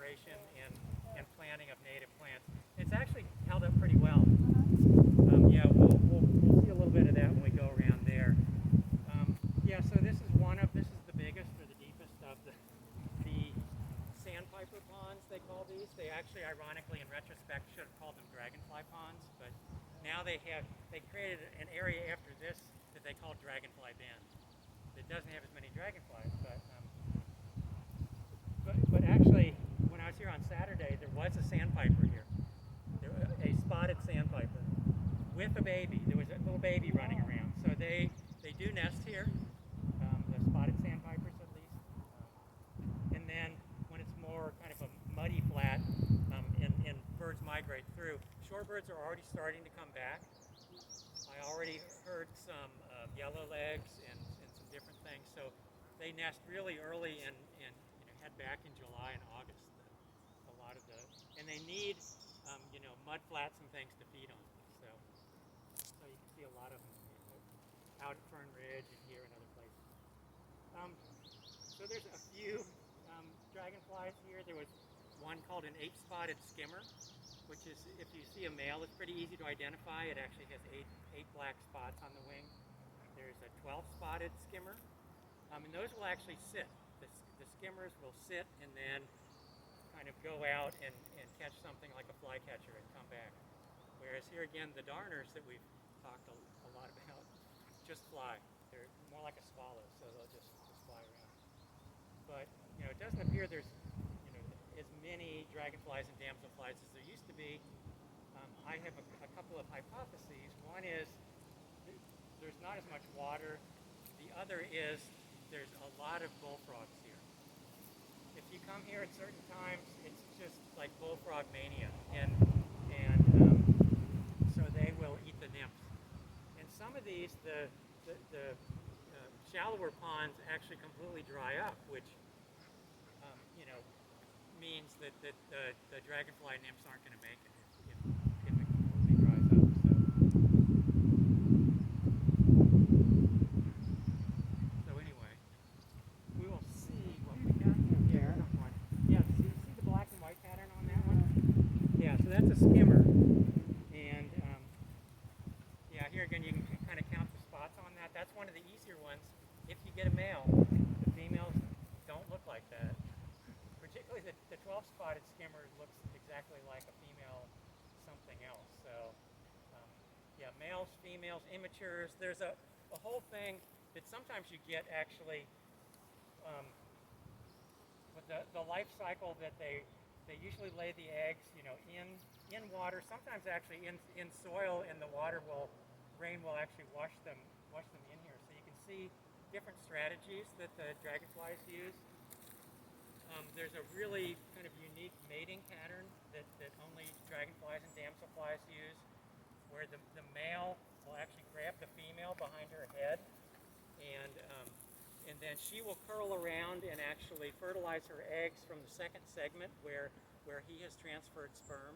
restoration and planting of native plants. It's actually held up pretty well. Yeah, we'll see a little bit of that when we go around there. Yeah, so this is the biggest or the deepest of the sandpiper ponds, they call these. They actually, ironically, in retrospect, should have called them dragonfly ponds, but now they created an area after this that they call Dragonfly Bend. It doesn't have as many dragonflies, but actually, when I was here on Saturday, there was a sandpiper here, a spotted sandpiper with a baby. There was a little baby running around. So they do nest here, the spotted sandpipers at least. And then when it's more kind of a muddy flat and birds migrate through, shorebirds are already starting to come back. I already heard some yellowlegs and some different things. So they nest really early and head back in July and August. A lot of and they need mud flats and things to feed on. So you can see a lot of them out at Fern Ridge and here and other places. So there's a few dragonflies here. There was one called an 8-spotted skimmer, which is, if you see a male, it's pretty easy to identify. It actually has eight black spots on the wing. There's a 12-spotted skimmer, and those will actually sit. The skimmers will sit and then kind of go out and catch something like a flycatcher and come back. Whereas here again, the darners that we've talked a lot about just fly. They're more like a swallow, so they'll just fly around. But it doesn't appear there's as many dragonflies and damselflies as there used to be. I have a couple of hypotheses. One is there's not as much water. The other is there's a lot of bullfrogs here. If you come here at certain times, it's just like bullfrog mania, and so they will eat the nymphs. And some of these, the shallower ponds actually completely dry up, which means that the dragonfly nymphs aren't going to make it if it completely dries up. So anyway, we will see what we got here. Yeah, see the black and white pattern on that one? Yeah, so that's a skimmer. And yeah, here again you can kind of count the spots on that. That's one of the easier ones. If you get a male, the females don't look like that. Particularly the 12-spotted skimmer looks exactly like a female something else. So yeah, males, females, immatures. There's a whole thing that sometimes you get actually with the life cycle that they usually lay the eggs, in water. Sometimes actually in soil, and the rain will actually wash them in here. So you can see different strategies that the dragonflies use. There's a really kind of unique mating pattern that only dragonflies and damselflies use, where the male will actually grab the female behind her head, and then she will curl around and actually fertilize her eggs from the second segment where he has transferred sperm.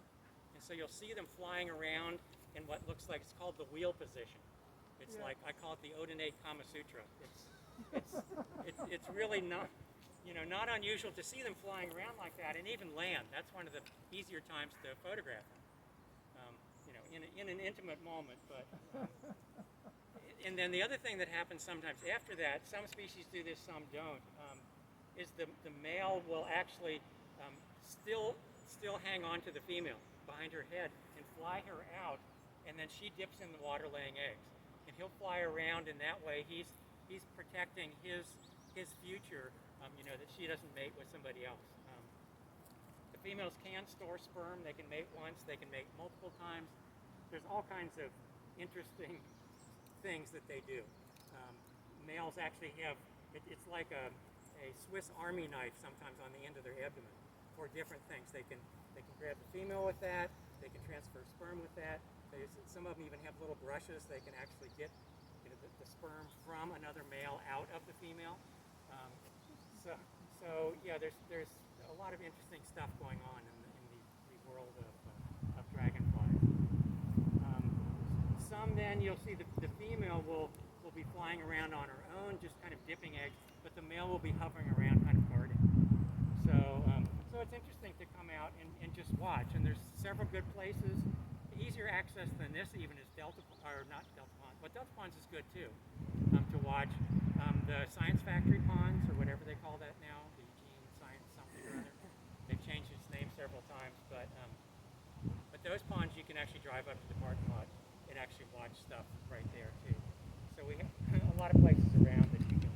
And so you'll see them flying around in what looks like, it's called the wheel position. It's like, I call it the Odinate Kama Sutra. It's really not unusual to see them flying around like that, and even land. That's one of the easier times to photograph them. In an intimate moment. But and then the other thing that happens sometimes after that, some species do this, some don't, is the male will actually still hang on to the female behind her head and fly her out, and then she dips in the water laying eggs, and he'll fly around, and that way he's protecting his future. That she doesn't mate with somebody else. The females can store sperm. They can mate once. They can mate multiple times. There's all kinds of interesting things that they do. Males actually have, it's like a Swiss Army knife sometimes on the end of their abdomen for different things. They can grab the female with that. They can transfer sperm with that. Some of them even have little brushes. They can actually get the sperm from another male out of the female. So yeah, there's a lot of interesting stuff going on in the world of dragonflies. Some then you'll see the female will be flying around on her own, just kind of dipping eggs, but the male will be hovering around, kind of guarding. So it's interesting to watch, and there's several good places. Easier access than this even is Delta, or not Delta Pond, but Delta Ponds is good too, to watch. The Science Factory ponds, or whatever they call that now, the Eugene Science something or other. They've changed its name several times, but those ponds you can actually drive up to the parking lot and actually watch stuff right there too. So we have a lot of places around that you can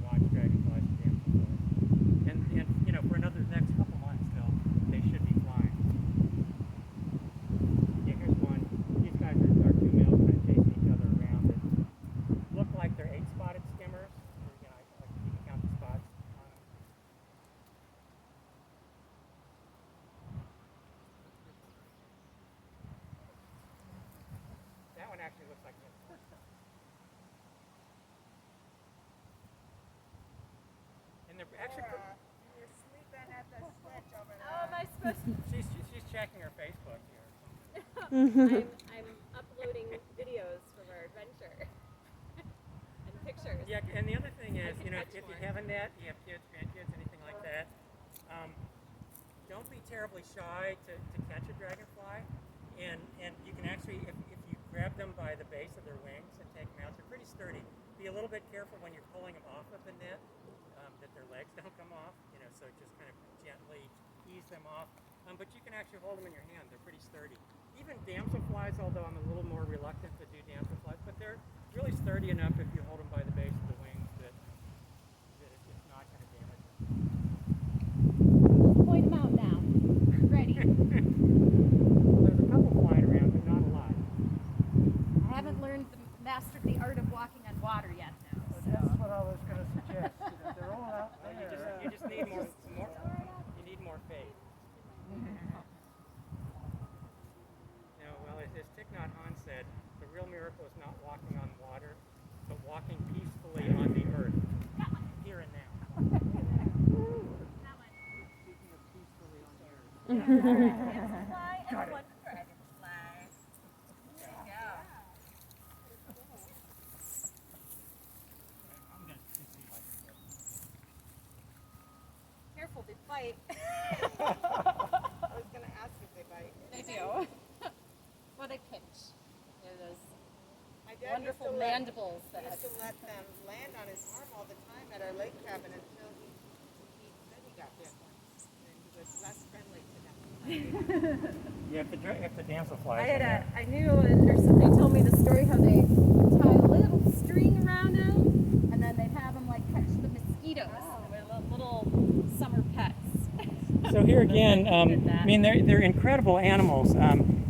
watch dragonflies and damselflies. And you know, for another next couple months they should be flying. Yeah, here's one. These guys are two males kind of chasing each other around that look like they're 8-spotted skimmers. You know, you can count the spots on them. That one actually looks like him. And they're actually. You're sleeping at the switch over there. How am I supposed to? She's checking her Facebook here. I'm uploading videos from our adventure and pictures. Yeah, and the other thing is, you know, catch if you one. have a net, you have kids, grandkids, anything like that, don't be terribly shy to catch a dragonfly. And you can actually, if you grab them by the base of their wings and take them out, they're pretty sturdy. Be a little bit careful when you're pulling them off of the net, that their legs don't come off, you know, so just kind of gently ease them off. But you can actually hold them in your hand. They're pretty sturdy. Even damselflies, although I'm a little more reluctant to do damselflies, but they're really sturdy enough if you hold them by the base of the wings that it's not going to damage them. We'll point them out now. Ready. Well, there's a couple flying around, but not a lot. I haven't mastered the art of walking on water yet, though. So. That's what I was going to suggest. You know, they're all out there. You just need more. You need more faith. No, well, as Thich Nhat Hanh said, the real miracle is not walking on water, but walking peacefully on the earth, here and now. Speaking of peacefully on the earth. Dragonfly and Got it. one dragonfly. There you go. I'm going to see if I can get it. Careful, they bite. I was going to ask if they bite. They do. Well, they pinch. They're those My dad wonderful used to let- mandibles that. used to let them land on his arm all the time at our lake cabin until he said he got bit once. And he was less friendly to them. Yeah, if the damselflies. I knew, or somebody told me the story how they tie a little string around them, and then they'd have them like catch the mosquitoes. They're little summer pets. So here again, Did that. I mean, they're incredible animals.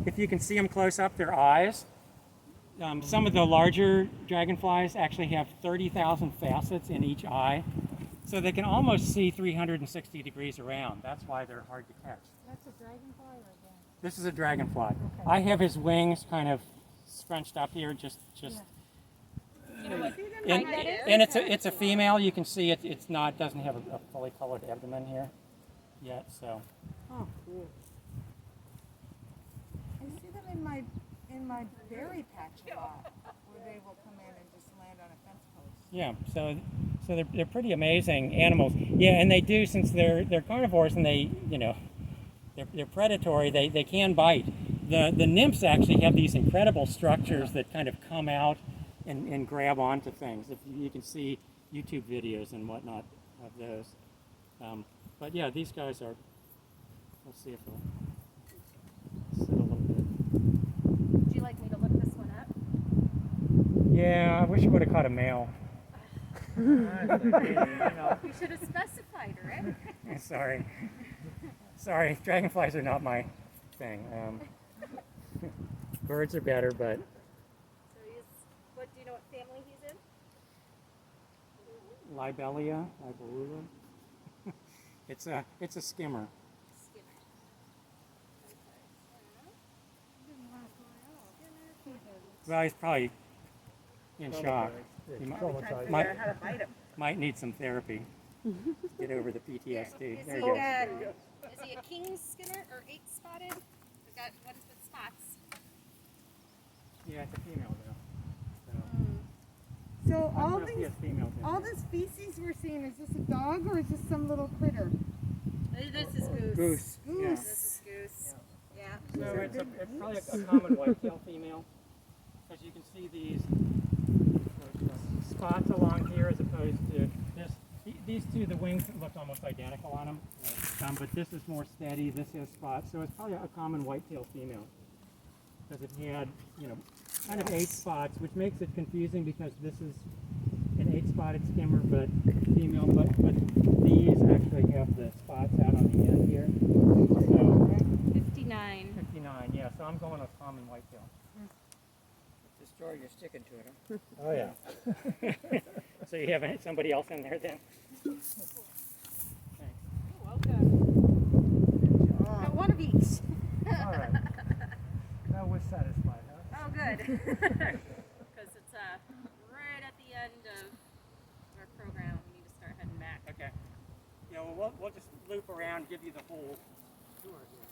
If you can see them close up, their eyes. Some of the larger dragonflies actually have 30,000 facets in each eye. So they can almost see 360 degrees around. That's why they're hard to catch. That's a dragonfly or a dragon? This is a dragonfly. I have his wings kind of scrunched up here, just. You know what And, kind that is? and it's a female. You can see it doesn't have a fully colored abdomen here yet. So Oh, cool. I see them in my berry patch a lot, where they will come in and just land on a fence post. yeah, so they're pretty amazing animals. Yeah, and they do, since they're carnivores and they're predatory. They can bite. The nymphs actually have these incredible structures that kind of come out and grab onto things. If you can see YouTube videos and whatnot of those. But yeah, these guys are. Let's see if they'll sit a little bit. Would you like me to look this one up? Yeah, I wish I would have caught a male. You should have specified, right? Sorry, dragonflies are not my thing. Birds are better, but So do you know what family he's in? Libellula. It's a skimmer. Well, he's probably in shock. He Trying to figure might, out how to bite him. might need some therapy. Get over the PTSD. Is There he, you go. is he a king skinner or 8-spotted? We've got ones with spots. Yeah, it's a female though. So I all don't know if he these, has females in all there. this feces we're seeing, is this a dog or is this some little critter? This is goose. Goose. Goose. Yeah. This is goose. So it's probably a common whitetail female, because you can see these spots along here as opposed to this. These two, the wings look almost identical on them, but this is more steady. This has spots, so it's probably a common whitetail female, because it had, you know, kind of 8 spots, which makes it confusing because this is an 8-spotted skimmer, but female, but these actually have the spots out on the end here. So 59. 59, yeah. So I'm going with common whitetail. Destroy, you're sticking to it, huh? Oh yeah. So you have somebody else in there then? Thanks. Got one of each. All right. Now we're satisfied, huh? Oh, good. Because it's right at the end of our program. We need to start heading back. Okay. Yeah, well, we'll just loop around, give you the whole tour here.